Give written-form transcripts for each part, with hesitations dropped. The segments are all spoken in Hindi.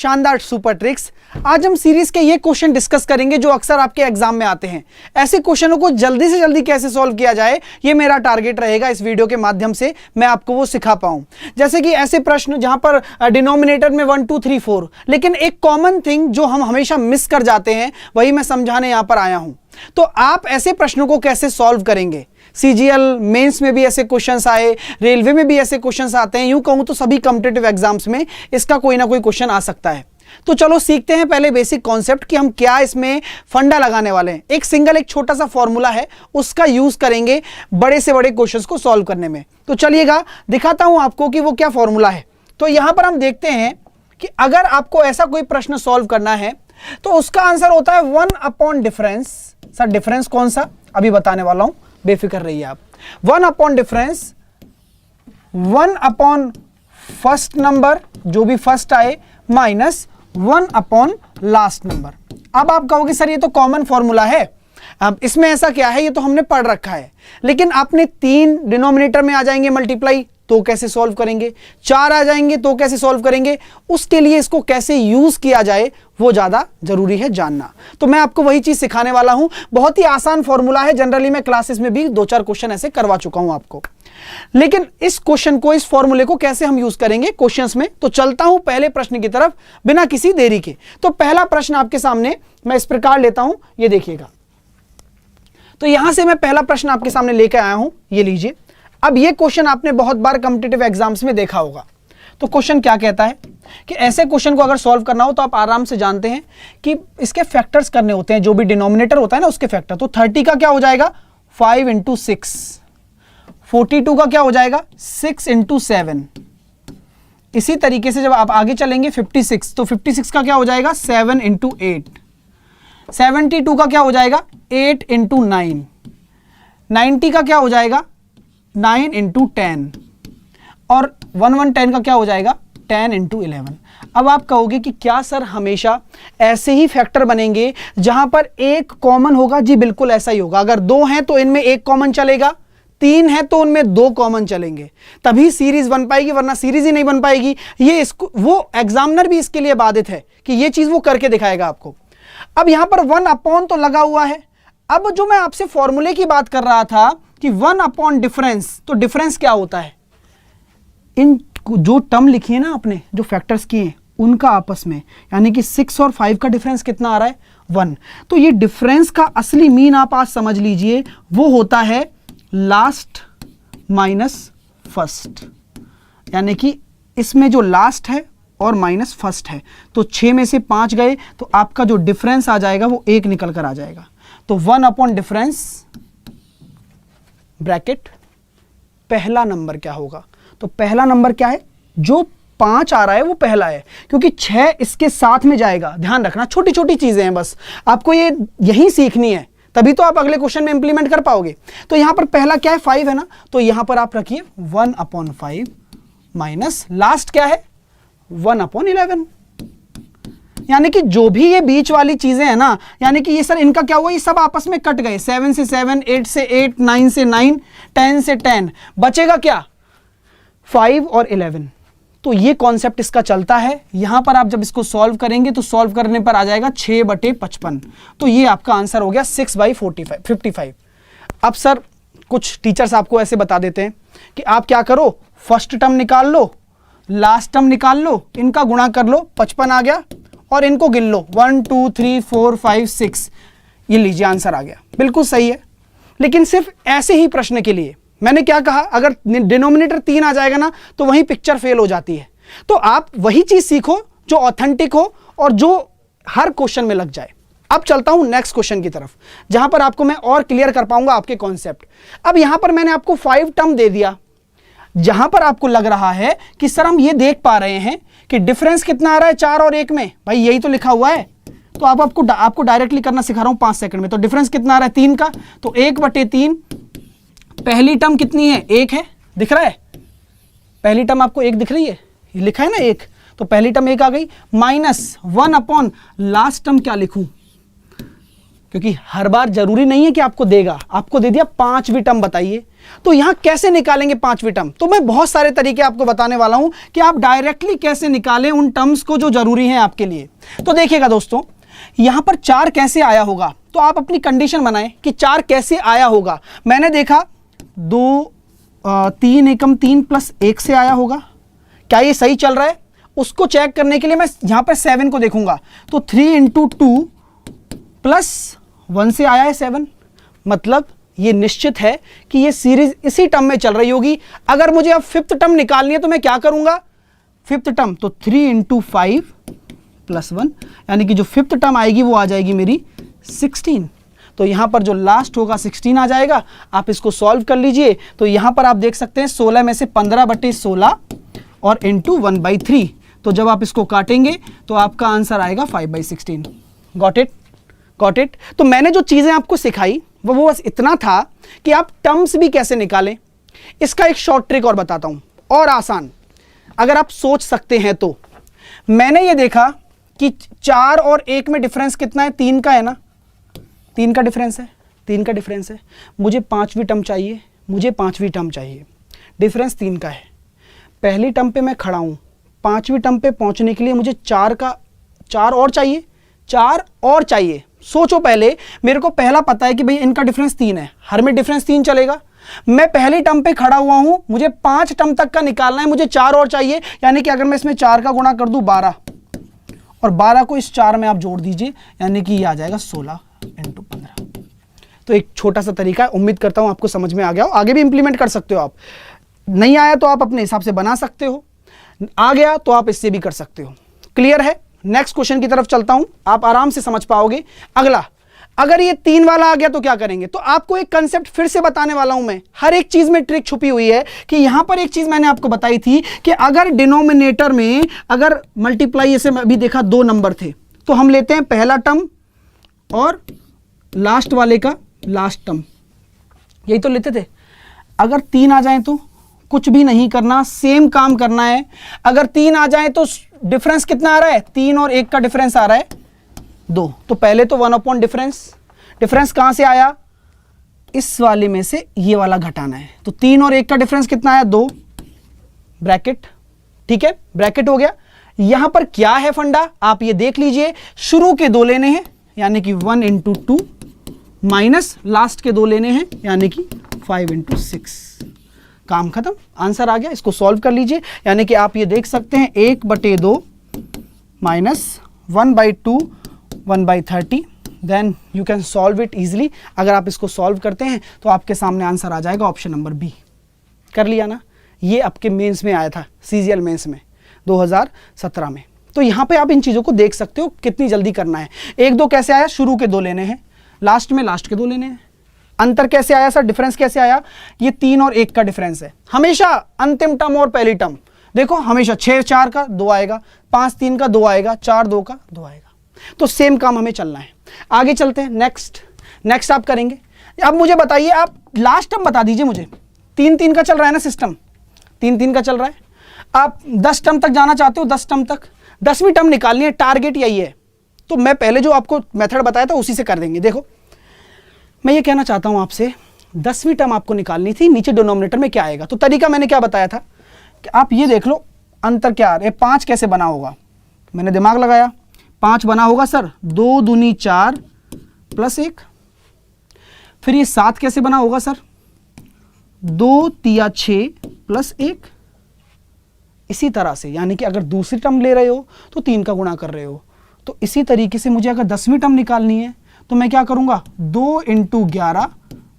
शानदार सुपर ट्रिक्स। आज हम सीरीज के ये क्वेश्चन डिस्कस करेंगे जो अक्सर आपके एग्जाम में आते हैं। ऐसे क्वेश्चनों को जल्दी से जल्दी कैसे सॉल्व किया जाए, ये मेरा टारगेट रहेगा। इस वीडियो के माध्यम से मैं आपको वो सिखा पाऊं। जैसे कि ऐसे प्रश्न जहां पर डिनोमिनेटर में 1 2 3 4, लेकिन एक कॉमन थिंग जो हम हमेशा मिस कर जाते हैं, वही मैं समझाने यहां पर आया हूं। तो आप ऐसे प्रश्नों को कैसे सॉल्व करेंगे? सीजीएल मेंस में भी ऐसे क्वेश्चंस आए, रेलवे में भी ऐसे क्वेश्चंस आते हैं, यूं कहूं तो सभी कॉम्पिटिटिव एग्जाम्स में इसका कोई ना कोई क्वेश्चन आ सकता है। तो चलो सीखते हैं पहले बेसिक कॉन्सेप्ट कि हम क्या इसमें फंडा लगाने वाले हैं। एक छोटा सा फॉर्मूला है, उसका यूज करेंगे बड़े से बड़े क्वेश्चंस को सॉल्व करने में। तो चलिएगा दिखाता हूं आपको कि वो क्या फॉर्मूला है। तो यहां पर हम देखते हैं कि अगर आपको ऐसा कोई प्रश्न सॉल्व करना है तो उसका आंसर होता है 1 अपॉन डिफरेंस। सर डिफरेंस कौन सा, अभी बताने वाला हूं, बेफिक्र रहिए आप। 1 upon difference 1 upon first number, जो भी फर्स्ट आए, माइनस 1 अपॉन लास्ट नंबर। अब आप कहोगे सर ये तो कॉमन फॉर्मूला है, अब इसमें ऐसा क्या है, ये तो हमने पढ़ रखा है। लेकिन आपने 3 डिनोमिनेटर में आ जाएंगे मल्टीप्लाई, तो कैसे सॉल्व करेंगे? 4 आ जाएंगे तो कैसे सॉल्व करेंगे? उसके लिए इसको कैसे यूज किया जाए वो ज्यादा जरूरी है जानना। तो मैं आपको वही चीज सिखाने वाला हूं। बहुत ही आसान फॉर्मूला है, जनरली मैं क्लासेस में भी 2-4 क्वेश्चन ऐसे करवा चुका हूं आपको। लेकिन इस क्वेश्चन को, इस फॉर्मूले को कैसे हम यूज करेंगे क्वेश्चंस में, तो चलता हूं पहले प्रश्न की तरफ बिना किसी देरी के। तो पहला प्रश्न आपके सामने मैं इस प्रकार लेता हूं, ये देखिएगा। तो यहां से मैं पहला प्रश्न आपके सामने लेकर आया हूं, ये लीजिए। अब ये क्वेश्चन आपने बहुत बार कॉम्पिटिटिव एग्जाम्स में देखा होगा। तो क्वेश्चन क्या कहता है कि ऐसे क्वेश्चन को अगर सॉल्व करना हो तो आप आराम से जानते हैं कि इसके फैक्टर्स करने होते हैं, जो भी डिनोमिनेटर होता है ना उसके फैक्टर। तो 30 का क्या हो जाएगा 5 × 6, 42 का क्या हो जाएगा 6 × 7। इसी तरीके से जब आप आगे चलेंगे 56, तो 56 का क्या हो जाएगा 7 × 8, 72 का क्या हो जाएगा 8 × 9, 90 का क्या हो जाएगा 9 × 10, और 1110 का क्या हो जाएगा 10 × 11। अब आप कहोगे कि क्या सर हमेशा ऐसे ही फैक्टर बनेंगे जहां पर एक कॉमन होगा? जी बिल्कुल ऐसा ही होगा। अगर 2 हैं तो इनमें एक कॉमन चलेगा, 3 है तो उनमें 2 कॉमन चलेंगे, तभी सीरीज बन पाएगी, वरना सीरीज ही नहीं बन पाएगी। ये इसको वो एग्जामिनर भी इसके लिए बाधित है कि ये चीज वो करके दिखाएगा आपको। अब यहां पर 1 अपॉन तो लगा हुआ है। अब जो मैं आपसे फॉर्मूले की बात कर रहा था कि 1 अपॉन डिफरेंस, तो डिफरेंस क्या होता है? इन जो टर्म लिखी है ना आपने, जो फैक्टर्स किए हैं उनका आपस में, यानी कि 6 और 5 का डिफरेंस कितना आ रहा है 1। तो ये डिफरेंस का असली मीन आप आज समझ लीजिए, वो होता है लास्ट माइनस फर्स्ट। यानी कि इसमें जो लास्ट है और माइनस फर्स्ट है, तो 6 में से 5 गए तो आपका जो डिफरेंस आ जाएगा वो 1 निकल कर आ जाएगा। तो 1 अपॉन डिफरेंस ब्रैकेट पहला नंबर क्या होगा? तो पहला नंबर क्या है? जो 5 आ रहा है वो पहला है, क्योंकि 6 इसके साथ में जाएगा। ध्यान रखना, छोटी छोटी चीजें हैं, बस आपको ये यही सीखनी है, तभी तो आप अगले क्वेश्चन में इंप्लीमेंट कर पाओगे। तो यहां पर पहला क्या है 5 है ना, तो यहां पर आप रखिए 1 अपॉन 5 माइनस लास्ट क्या है 1 अपॉन 11। यानी कि जो भी ये बीच वाली चीजें हैं ना, यानी कि ये सर इनका क्या हुआ, ये सब आपस में कट गए। 7 से 7, 8 से 8, 9 से 9, 10 से 10, बचेगा क्या 5 और 11। तो ये कॉन्सेप्ट इसका चलता है। यहां पर आप जब इसको सॉल्व करेंगे तो सॉल्व करने पर आ जाएगा 6/55। तो ये आपका आंसर हो गया 6/55। अब सर कुछ टीचर्स आपको ऐसे बता देते हैं कि आप क्या करो, फर्स्ट टर्म निकाल लो, लास्ट टर्म निकाल लो, इनका गुणा कर लो, 55 आ गया, और इनको गिन लो 1 2 3 4 5 6, ये लीजिए आंसर आ गया। बिल्कुल सही है। लेकिन सिर्फ ऐसे ही प्रश्न के लिए मैंने क्या कहा, अगर डिनोमिनेटर 3 आ जाएगा ना तो वहीं पिक्चर फेल हो जाती है। तो आप वही चीज सीखो जो ऑथेंटिक हो और जो हर क्वेश्चन में लग जाए। अब चलता हूं नेक्स्ट क्वेश्चन की तरफ, जहां पर आपको मैं और क्लियर कर पाऊंगा आपके कॉन्सेप्ट। अब यहां पर मैंने आपको 5 टर्म दे दिया, जहां पर आपको लग रहा है कि सर हम ये देख पा रहे हैं कि डिफरेंस कितना आ रहा है 4 और 1 में, भाई यही तो लिखा हुआ है। तो आपको डायरेक्टली करना सिखा रहा हूं 5 सेकंड में। तो डिफरेंस कितना आ रहा है 3 का, तो 1/3। पहली टर्म कितनी है 1 है, दिख रहा है? पहली टर्म आपको 1 दिख रही है, ये लिखा है ना 1, तो पहली टर्म 1 आ गई, माइनस 1 अपॉन लास्ट टर्म क्या लिखूं क्योंकि हर बार जरूरी नहीं है कि आपको देगा, आपको दे दिया 5वीं टर्म बताइए, तो यहां कैसे निकालेंगे 5वीं टर्म? तो मैं बहुत सारे तरीके आपको बताने वाला हूं कि आप डायरेक्टली कैसे निकालें उन टर्म्स को जो जरूरी हैं आपके लिए। तो देखिएगा दोस्तों, यहां पर 4 कैसे आया होगा, तो आप अपनी कंडीशन बनाएं कि 4 कैसे आया होगा। मैंने देखा 3 एकम 3 प्लस 1 से आया होगा, क्या ये सही चल रहा है? उसको चेक करने के लिए मैं यहां पर 7 को देखूंगा, तो 3 इंटू 2 प्लस 1 से आया है 7, मतलब ये निश्चित है कि ये सीरीज इसी टर्म में चल रही होगी। अगर मुझे अब 5th टर्म निकालनी है तो मैं क्या करूंगा? 5th टर्म तो 3 इंटू 5 प्लस 1, यानी कि जो 5th टर्म आएगी वो आ जाएगी मेरी 16। तो यहां पर जो लास्ट होगा 16 आ जाएगा। आप इसको सॉल्व कर लीजिए, तो यहां पर आप देख सकते हैं 16 में से 15/16 और इंटू 1/3। तो जब आप इसको काटेंगे तो आपका आंसर आएगा 5/16। Got it? Got it? तो मैंने जो चीजें आपको सिखाई वो बस इतना था कि आप टर्म्स भी कैसे निकालें। इसका एक शॉर्ट ट्रिक और बताता हूं, और आसान, अगर आप सोच सकते हैं तो। मैंने ये देखा कि 4 और 1 में डिफरेंस कितना है? 3 का है ना, 3 का डिफरेंस है, 3 का डिफरेंस है। मुझे 5वीं टर्म चाहिए, मुझे 5वीं टर्म चाहिए, डिफरेंस 3 का है। पहली टर्म पे मैं खड़ा हूं, 5वीं टर्म पे पहुंचने के लिए मुझे 4 और चाहिए, 4 और चाहिए। सोचो पहले, मेरे को पहला पता है कि भाई इनका डिफरेंस 3 है, हर में डिफरेंस 3 चलेगा। मैं पहली टर्म पे खड़ा हुआ हूं, मुझे 5 टर्म तक का निकालना है, मुझे 4 और चाहिए, यानी कि अगर मैं इसमें 4 का गुणा कर दूं 12, और 12 को इस 4 में आप जोड़ दीजिए, यानी कि ये आ जाएगा 16 इंटू 15। तो एक छोटा सा तरीका है, उम्मीद करता हूं आपको समझ में आ गया हो। आगे भी इंप्लीमेंट कर सकते हो आप, नहीं आया तो आप अपने हिसाब से बना सकते हो, आ गया तो आप इससे भी कर सकते हो। क्लियर है? नेक्स्ट क्वेश्चन की तरफ चलता हूं, आप आराम से समझ पाओगे। अगला, अगर ये 3 वाला आ गया तो क्या करेंगे? तो आपको एक कंसेप्ट फिर से बताने वाला हूं मैं, हर एक चीज में ट्रिक छुपी हुई है। कि यहां पर एक चीज मैंने आपको बताई थी कि अगर डिनोमिनेटर में अगर मल्टीप्लाई, जैसे अभी देखा 2 नंबर थे, तो हम लेते हैं पहला टर्म और लास्ट वाले का लास्ट टर्म, यही तो लेते थे। अगर 3 आ जाए तो कुछ भी नहीं करना, सेम काम करना है। अगर 3 आ जाए तो डिफरेंस कितना आ रहा है? 3 और 1 का डिफरेंस आ रहा है 2। तो पहले तो 1 डिफरेंस, डिफरेंस कहां से आया? इस वाले में से ये वाला घटाना है। तो 3 और 1 का डिफरेंस कितना आया? 2, ब्रैकेट, ठीक है, ब्रैकेट हो गया। यहां पर क्या है फंडा, आप ये देख लीजिए, शुरू के 2 लेने हैं, यानी कि 1 इंटू 2 माइनस लास्ट के 2 लेने हैं, यानी कि 5 इंटू 6। काम खत्म, आंसर आ गया। इसको सॉल्व कर लीजिए, यानी कि आप ये देख सकते हैं 1/2 minus 1/2 1/30, then you can solve it easily. अगर आप इसको सॉल्व करते हैं तो आपके सामने आंसर आ जाएगा ऑप्शन नंबर बी। कर लिया ना? ये आपके मेंस में आया था, सीजीएल मेंस में 2017 में। तो यहां पे आप इन चीजों को देख सकते हो कितनी जल्दी करना है। 1 2 कैसे आया? शुरू के 2 लेने हैं, लास्ट में लास्ट के 2 लेने हैं। अंतर कैसे आया सर? डिफरेंस कैसे आया? ये 3 और 1 का डिफरेंस है। हमेशा अंतिम टर्म और पहली टर्म देखो, हमेशा 6 4 का 2 आएगा, 5 3 का 2 आएगा, 4 2 का 2 आएगा। तो सेम काम हमें चलना है। आगे चलते हैं, नेक्स्ट आप करेंगे। अब मुझे बताइए, आप लास्ट टर्म बता दीजिए मुझे। 3 3 का चल रहा है ना सिस्टम, 3 3 का चल रहा है। आप 10 टर्म तक जाना चाहते हो, 10 टर्म तक, 10वीं टर्म निकालनी है, टारगेट यही है। तो मैं पहले जो आपको मेथड बताया था उसी से कर देंगे। देखो, मैं ये कहना चाहता हूं आपसे, 10वीं टर्म आपको निकालनी थी, नीचे डिनोमिनेटर में क्या आएगा। तो तरीका मैंने क्या बताया था कि आप ये देख लो अंतर क्या आ रहा है। 5 कैसे बना होगा? मैंने दिमाग लगाया, 5 बना होगा सर 2 दूनी 4 प्लस 1। फिर ये 7 कैसे बना होगा सर? 2 तिया 6 प्लस 1। इसी तरह से, यानी कि अगर दूसरी टर्म ले रहे हो तो 3 का गुणा कर रहे हो। तो इसी तरीके से मुझे अगर 10वीं टर्म निकालनी है तो मैं क्या करूंगा? 2 इंटू 11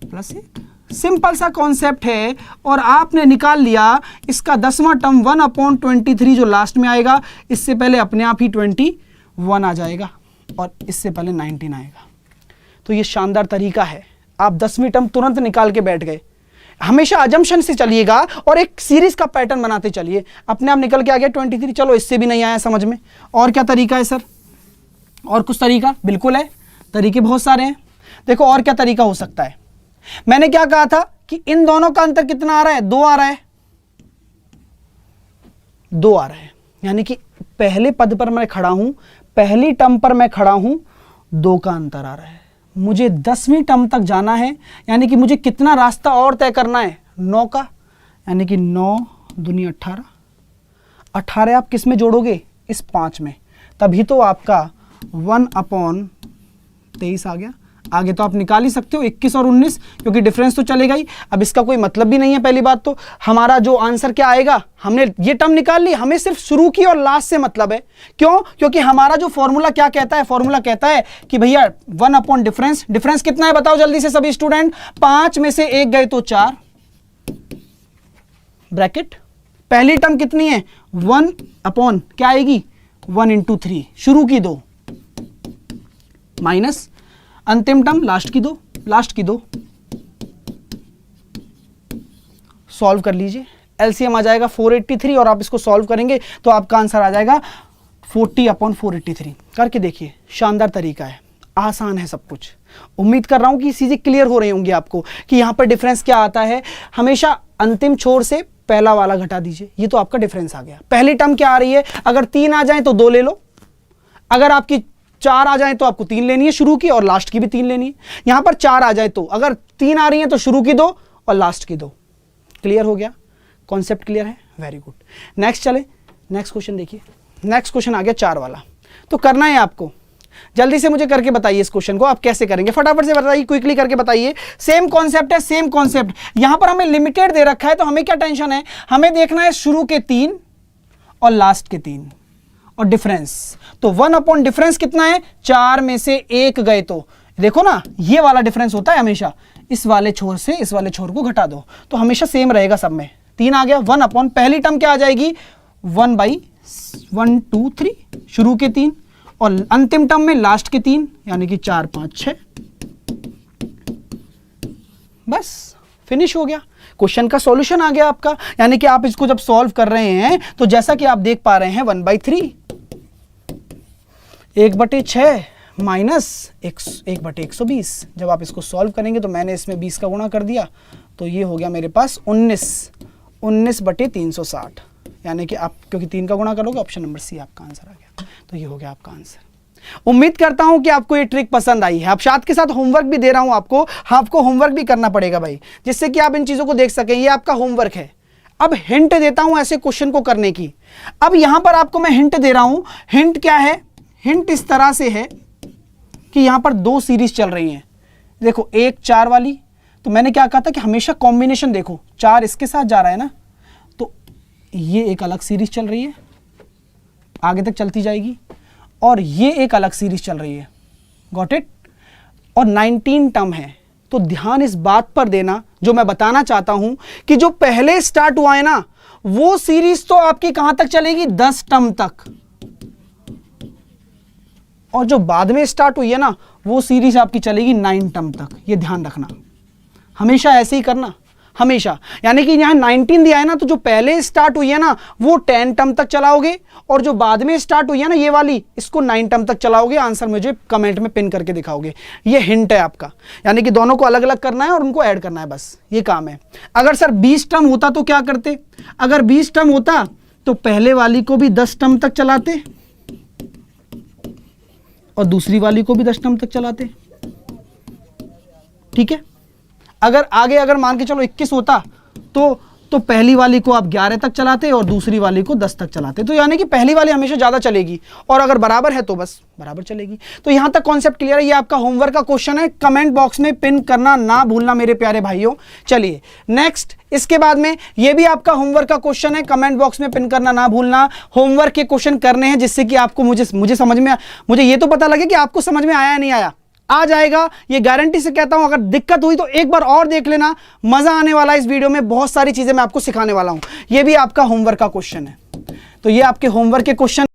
प्लस 1। सिंपल सा कॉन्सेप्ट है, और आपने निकाल लिया इसका 10वां टर्म 1/23 जो लास्ट में आएगा। इससे पहले अपने आप ही 21 आ जाएगा और इससे पहले 19 आएगा। तो ये शानदार तरीका है, आप 10वीं टर्म तुरंत निकाल के बैठ गए। हमेशा अजम्पशन से चलिएगा और एक सीरीज का पैटर्न बनाते चलिए, अपने आप निकल के आ गया 23। चलो, इससे भी नहीं आया समझ में, और क्या तरीका है सर? और कुछ तरीका? बिल्कुल है, तरीके बहुत सारे हैं। देखो और क्या तरीका हो सकता है। मैंने क्या कहा था कि इन दोनों का अंतर कितना आ रहा है? 2 आ रहा है, 2 आ रहा है, यानी कि पहले पद पर मैं खड़ा हूं, पहली टर्म पर मैं खड़ा हूं, 2 का अंतर आ रहा है। मुझे 10वीं टर्म तक जाना है, यानी कि मुझे कितना रास्ता और तय करना है, 9 का, यानी कि 9 दूनी 18, 18 आप किस में जोड़ोगे, इस 5 में, तभी तो आपका 1/23 आ गया। आगे तो आप निकाल ही सकते हो 21 और 19, क्योंकि डिफरेंस तो चलेगा ही। अब इसका कोई मतलब भी नहीं है। पहली बात तो हमारा जो आंसर क्या आएगा, हमने ये टर्म निकाल ली, हमें सिर्फ शुरू की और लास्ट से मतलब है। क्यों? क्योंकि हमारा जो फॉर्मूला क्या कहता है, फॉर्मूला कहता है कि भैया 1/डिफरेंस, डिफरेंस कितना है बताओ जल्दी से सभी स्टूडेंट, 5 में से 1 गए तो 4, ब्रैकेट, पहली टर्म कितनी है 1/ क्या आएगी 1 × 3, शुरू की 2, माइनस अंतिम टर्म लास्ट की 2, लास्ट की 2, सॉल्व कर लीजिए, एलसीएम आ जाएगा 483 और आप इसको सॉल्व करेंगे तो आपका आंसर आ जाएगा 40/483। करके देखिए, शानदार तरीका है, आसान है सब कुछ। उम्मीद कर रहा हूं कि चीजें क्लियर हो रही होंगी आपको कि यहां पर डिफरेंस क्या आता है। हमेशा अंतिम छोर से पहला वाला घटा दीजिए, ये तो आपका डिफरेंस आ गया। पहली टर्म क्या आ रही है, अगर 3 आ जाए तो 2 ले लो, अगर आपकी 4 आ जाए तो आपको 3 लेनी है, शुरू की और लास्ट की भी 3 लेनी है। यहां पर 4 आ जाए तो, अगर 3 आ रही है तो शुरू की 2 और लास्ट की 2। क्लियर हो गया, कॉन्सेप्ट क्लियर है, वेरी गुड। नेक्स्ट चले, नेक्स्ट क्वेश्चन देखिए। नेक्स्ट क्वेश्चन आ गया 4 वाला, तो करना है आपको, जल्दी से मुझे करके बताइए इस क्वेश्चन को आप कैसे करेंगे, फटाफट से बताइए, क्विकली करके बताइए। सेम कॉन्सेप्ट है, सेम कॉन्सेप्ट। यहां पर हमें लिमिटेड दे रखा है तो हमें क्या टेंशन है, हमें देखना है शुरू के 3 और लास्ट के 3 और डिफरेंस। तो 1/ डिफरेंस कितना है, 4 में से 1 गए तो, देखो ना ये वाला डिफरेंस होता है हमेशा, इस वाले छोर से इस वाले छोर को घटा दो तो हमेशा सेम रहेगा सब में। 3 आ गया, 1/, पहली टर्म क्या आ जाएगी 1/1 2 3, शुरू के 3 और अंतिम टर्म में लास्ट के 3, यानी कि 4 5 6, बस फिनिश हो गया। क्वेश्चन का सॉल्यूशन आ गया आपका, यानी कि आप इसको जब सॉल्व कर रहे हैं तो जैसा कि आप देख पा रहे हैं 1/3, 1/6 माइनस 1/120। जब आप इसको सॉल्व करेंगे तो मैंने इसमें 20 का गुणा कर दिया तो ये हो गया मेरे पास 19/360, यानी कि आप क्योंकि 3 का गुणा करोगे, ऑप्शन नंबर सी आपका आंसर आ गया। तो ये हो गया आपका आंसर। उम्मीद करता हूं कि आपको ये ट्रिक पसंद आई है। अब साथ के साथ होमवर्क भी दे रहा हूं आपको होमवर्क भी करना पड़ेगा भाई, जिससे कि आप इन चीजों को देख सकें। ये आपका होमवर्क है। अब हिंट देता हूं ऐसे क्वेश्चन को करने की। अब यहां पर आपको मैं हिंट दे रहा हूं। हिंट क्या है, हिंट इस तरह से है कि यहां पर 2 सीरीज चल रही हैं। देखो, एक 4 वाली, तो मैंने क्या कहा था कि हमेशा कॉम्बिनेशन देखो, 4 इसके साथ जा रहा है ना, तो ये एक अलग सीरीज चल रही है, आगे तक चलती जाएगी, और ये एक अलग सीरीज चल रही है, गॉट इट, और 19 टर्म है। तो ध्यान इस बात पर देना जो मैं बताना चाहता हूं कि जो पहले स्टार्ट हुआ है ना, वो सीरीज तो आपकी कहां तक चलेगी 10 टर्म तक, और जो बाद में स्टार्ट हुई है ना, वो सीरीज आपकी चलेगी 9 टर्म तक। ये ध्यान रखना, हमेशा ऐसे ही करना, हमेशा। यानी कि यहां 19 दिया है ना, तो जो पहले स्टार्ट हुई है ना वो 10 टर्म तक चलाओगे, और जो बाद में स्टार्ट हुई है ना ये वाली, इसको 9 टर्म तक चलाओगे। आंसर मुझे कमेंट में पिन करके दिखाओगे। ये हिंट है आपका, यानी कि दोनों को अलग अलग करना है और उनको ऐड करना है, बस ये काम है। अगर सर 20 टर्म होता तो क्या करते, अगर 20 टर्म होता तो पहले वाली को भी 10 टर्म तक चलाते और दूसरी वाली को भी 10 टर्म तक चलाते, ठीक है। अगर आगे अगर मान के चलो 21 होता तो पहली वाली को आप 11 तक चलाते और दूसरी वाली को 10 तक चलाते, तो यानी कि पहली वाली हमेशा ज्यादा चलेगी, और अगर बराबर है तो बस बराबर चलेगी। तो यहां तक कॉन्सेप्ट क्लियर है। ये आपका होमवर्क का क्वेश्चन है, कमेंट बॉक्स में पिन करना ना भूलना मेरे प्यारे भाइयों। चलिए नेक्स्ट, इसके बाद में ये भी आपका होमवर्क का क्वेश्चन है, कमेंट बॉक्स में पिन करना ना भूलना। होमवर्क के क्वेश्चन करने हैं जिससे कि आपको मुझे समझ में, मुझे ये तो पता लगे कि आपको समझ में आया या नहीं आया। आ जाएगा, ये गारंटी से कहता हूं। अगर दिक्कत हुई तो एक बार और देख लेना, मजा आने वाला है इस वीडियो में। बहुत सारी चीजें मैं आपको सिखाने वाला हूं। ये भी आपका होमवर्क का क्वेश्चन है, तो ये आपके होमवर्क के क्वेश्चन